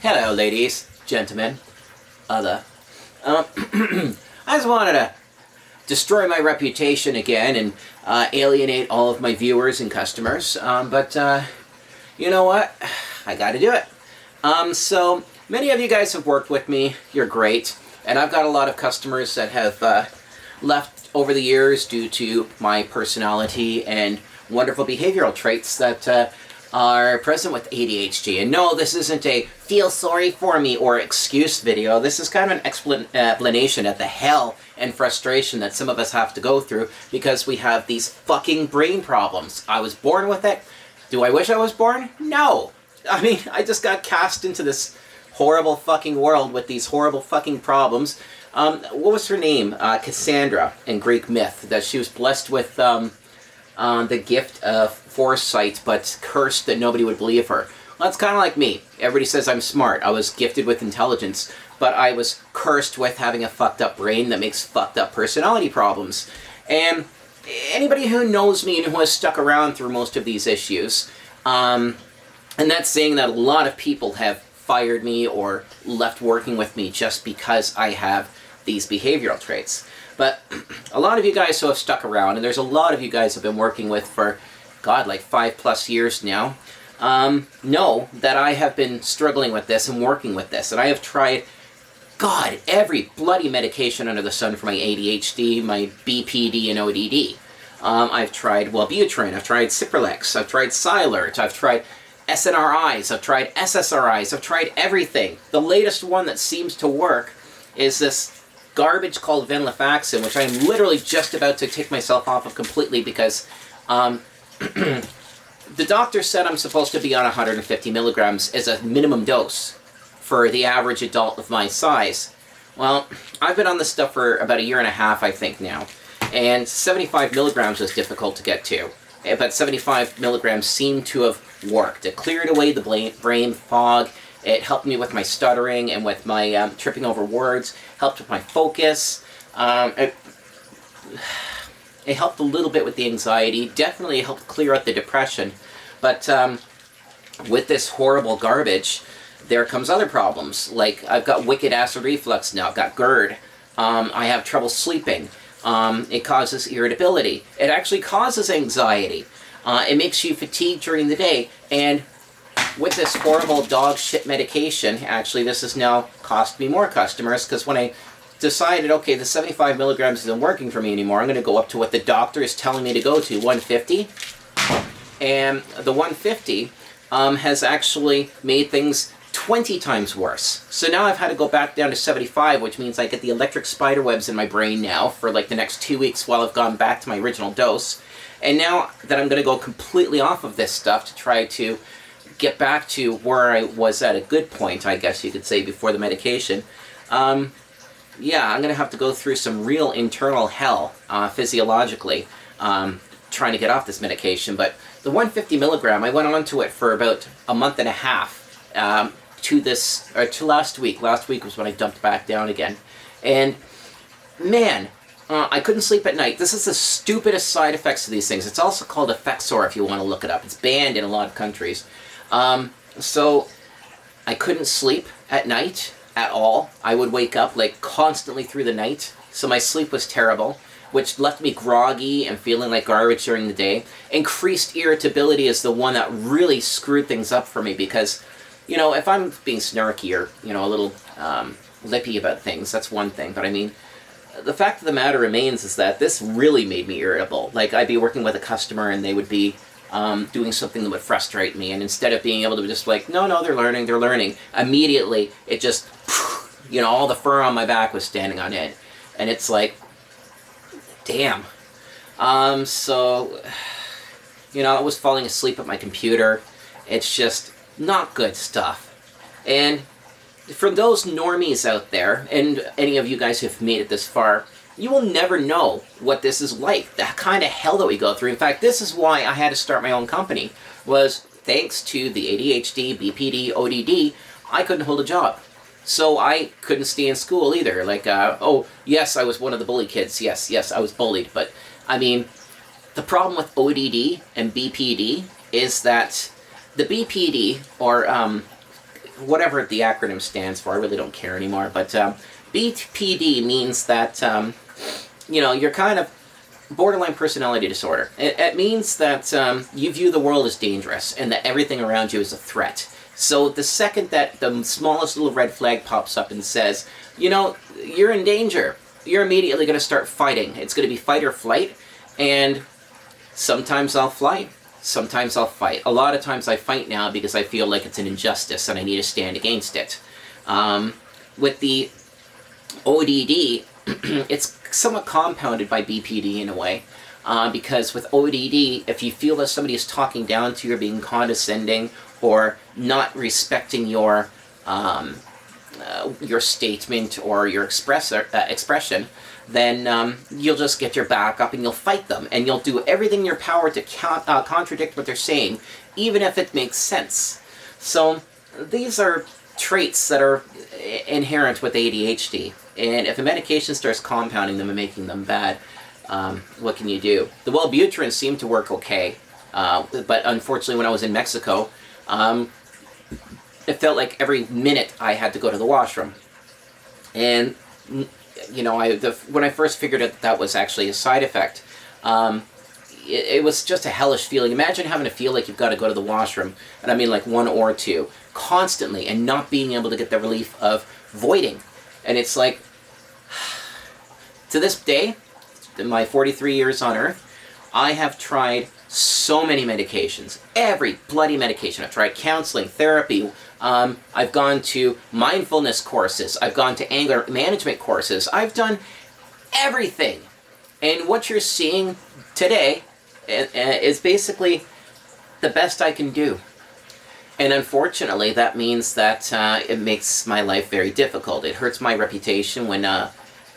Hello, ladies, gentlemen, other. I just wanted to destroy my reputation again and alienate all of my viewers and customers, but you know what? I gotta do it. So, many of you guys have worked with me, you're great, and I've got a lot of customers that have left over the years due to my personality and wonderful behavioral traits that are present with ADHD. And no, this isn't a feel sorry for me or excuse video. This is kind of an explanation at the hell and frustration that some of us have to go through because we have these fucking brain problems. I was born with it. Do I wish I was born? No. I mean, I just got cast into this horrible fucking world with these horrible fucking problems. What was her name? Casandra in Greek myth, that she was blessed with the gift of foresight, but cursed that nobody would believe her. Well, that's kind of like me. Everybody says I'm smart. I was gifted with intelligence, but I was cursed with having a fucked up brain that makes fucked up personality problems. And anybody who knows me and who has stuck around through most of these issues, and that's saying that a lot of people have fired me or left working with me just because I have these behavioral traits. But a lot of you guys who have stuck around, and there's a lot of you guys I've been working with for, God, like 5+ years now, know that I have been struggling with this and working with this. And I have tried, God, every bloody medication under the sun for my ADHD, my BPD, and ODD. I've tried Wellbutrin, I've tried Cipralex, I've tried Silert, I've tried SNRIs, I've tried SSRIs, I've tried everything. The latest one that seems to work is this garbage called venlafaxine, which I'm literally just about to take myself off of completely because the doctor said I'm supposed to be on 150 milligrams as a minimum dose for the average adult of my size. Well, I've been on this stuff for about 1.5 years, I think now, and 75 milligrams was difficult to get to, but 75 milligrams seemed to have worked. It cleared away the brain fog. It helped me with my stuttering and with my tripping over words, helped with my focus. It helped a little bit with the anxiety, definitely helped clear out the depression. But with this horrible garbage, there comes other problems. Like, I've got wicked acid reflux now, I've got GERD, I have trouble sleeping, it causes irritability, it actually causes anxiety, it makes you fatigued during the day, and with this horrible dog shit medication, actually this has now cost me more customers, because when I decided, okay, the 75 milligrams isn't working for me anymore, I'm going to go up to what the doctor is telling me to go to, 150. And the 150 has actually made things 20 times worse. So now I've had to go back down to 75, which means I get the electric spider webs in my brain now for like the next 2 weeks while I've gone back to my original dose. And now that I'm going to go completely off of this stuff to try to get back to where I was at a good point, I guess you could say, before the medication, yeah, I'm going to have to go through some real internal hell, physiologically, trying to get off this medication. But the 150 milligram, I went on to it for about 1.5 months, to last week. Last week was when I dumped back down again. And, man, I couldn't sleep at night. This is the stupidest side effects of these things. It's also called Effexor if you want to look it up. It's banned in a lot of countries. So I couldn't sleep at night at all. I would wake up like constantly through the night. So my sleep was terrible, which left me groggy and feeling like garbage during the day. Increased irritability is the one that really screwed things up for me because, you know, if I'm being snarky or, you know, a little lippy about things, that's one thing. But I mean, the fact of the matter remains is that this really made me irritable. Like, I'd be working with a customer and they would be doing something that would frustrate me, and instead of being able to just like, no, they're learning, immediately it just, you know, all the fur on my back was standing on end. And it's like, damn. So, you know, I was falling asleep at my computer. It's just not good stuff. And for those normies out there, and any of you guys who've made it this far, you will never know what this is like, that kind of hell that we go through. In fact, this is why I had to start my own company, was thanks to the ADHD, BPD, ODD, I couldn't hold a job. So I couldn't stay in school either. Like, oh, yes, I was one of the bully kids. Yes, I was bullied. But, I mean, the problem with ODD and BPD is that the BPD, or whatever the acronym stands for. I really don't care anymore. But BPD means that, you know, you're kind of borderline personality disorder. It means that you view the world as dangerous and that everything around you is a threat. So the second that the smallest little red flag pops up and says, you know, you're in danger, you're immediately going to start fighting. It's going to be fight or flight, and sometimes I'll flight, sometimes I'll fight. A lot of times I fight now because I feel like it's an injustice and I need to stand against it. With the ODD, it's somewhat compounded by BPD in a way, because with ODD, if you feel that somebody is talking down to you or being condescending or not respecting your statement or your expression, then you'll just get your back up and you'll fight them, and you'll do everything in your power to contradict what they're saying, even if it makes sense. So these are traits that are inherent with ADHD, and if a medication starts compounding them and making them bad, what can you do? The Wellbutrin seemed to work okay, but unfortunately when I was in Mexico, it felt like every minute I had to go to the washroom. And, you know, when I first figured out that was actually a side effect, it was just a hellish feeling. Imagine having to feel like you've got to go to the washroom, and I mean like one or two, constantly, and not being able to get the relief of voiding. And it's like, to this day, in my 43 years on Earth, I have tried so many medications, every bloody medication. I've tried counseling, therapy, I've gone to mindfulness courses, I've gone to anger management courses, I've done everything. And what you're seeing today is basically the best I can do. And unfortunately, that means that it makes my life very difficult. It hurts my reputation when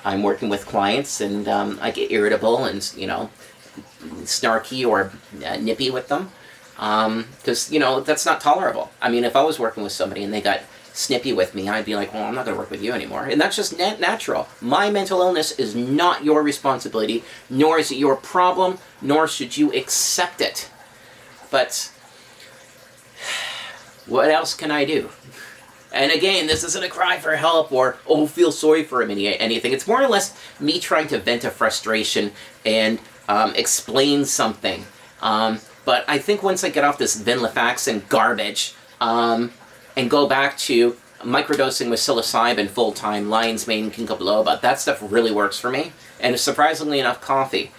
I'm working with clients, and I get irritable and, you know, snarky or nippy with them, because, you know, that's not tolerable. I mean, if I was working with somebody and they got snippy with me, I'd be like, well, I'm not going to work with you anymore. And that's just natural. My mental illness is not your responsibility, nor is it your problem, nor should you accept it. But what else can I do? And again, this isn't a cry for help or, oh, feel sorry for him, anything. It's more or less me trying to vent a frustration and explain something. But I think once I get off this venlafaxine garbage and go back to microdosing with psilocybin full-time, lion's mane, ginkgo biloba, that stuff really works for me. And surprisingly enough, coffee.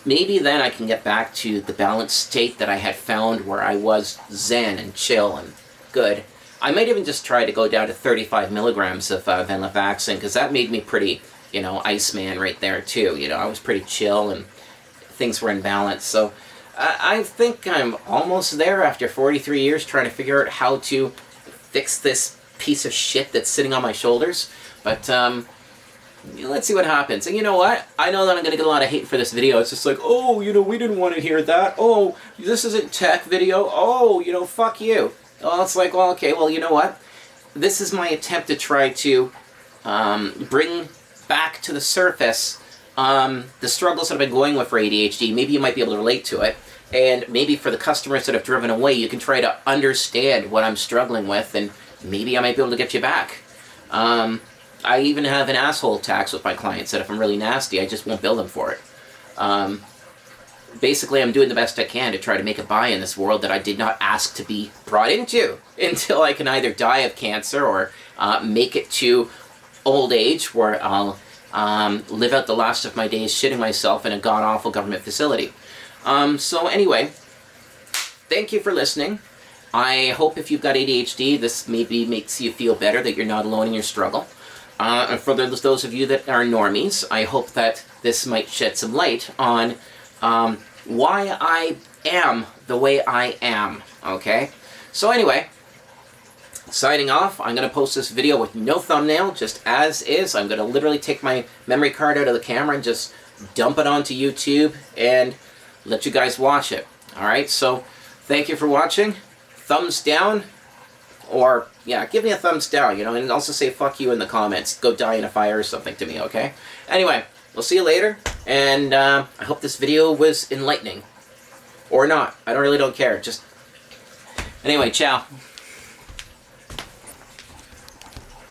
Maybe then I can get back to the balanced state that I had found where I was zen and chill and good. I might even just try to go down to 35 milligrams of venlafaxine, because that made me pretty, you know, Iceman right there too. You know, I was pretty chill and things were in balance. So I think I'm almost there after 43 years trying to figure out how to fix this piece of shit that's sitting on my shoulders. But let's see what happens. And you know what? I know that I'm going to get a lot of hate for this video. It's just like, oh, you know, we didn't want to hear that. Oh, this isn't tech video. Oh, you know, fuck you. Well, it's like, well, okay, well, you know what? This is my attempt to try to bring back to the surface the struggles that I've been going with for ADHD. Maybe you might be able to relate to it. And maybe for the customers that have driven away, you can try to understand what I'm struggling with, and maybe I might be able to get you back. I even have an asshole tax with my clients that if I'm really nasty, I just won't bill them for it. Basically, I'm doing the best I can to try to make a buy in this world that I did not ask to be brought into, until I can either die of cancer or make it to old age where I'll live out the last of my days shitting myself in a god-awful government facility. So anyway, thank you for listening. I hope if you've got ADHD, this maybe makes you feel better that you're not alone in your struggle. And for those of you that are normies, I hope that this might shed some light on why I am the way I am, okay? So anyway, signing off. I'm going to post this video with no thumbnail, just as is. I'm going to literally take my memory card out of the camera and just dump it onto YouTube and let you guys watch it. Alright, so thank you for watching. Thumbs down, or, yeah, give me a thumbs down, you know, and also say fuck you in the comments. Go die in a fire or something to me, okay? Anyway, we'll see you later, and I hope this video was enlightening. Or not. I really don't care. Just... Anyway, ciao.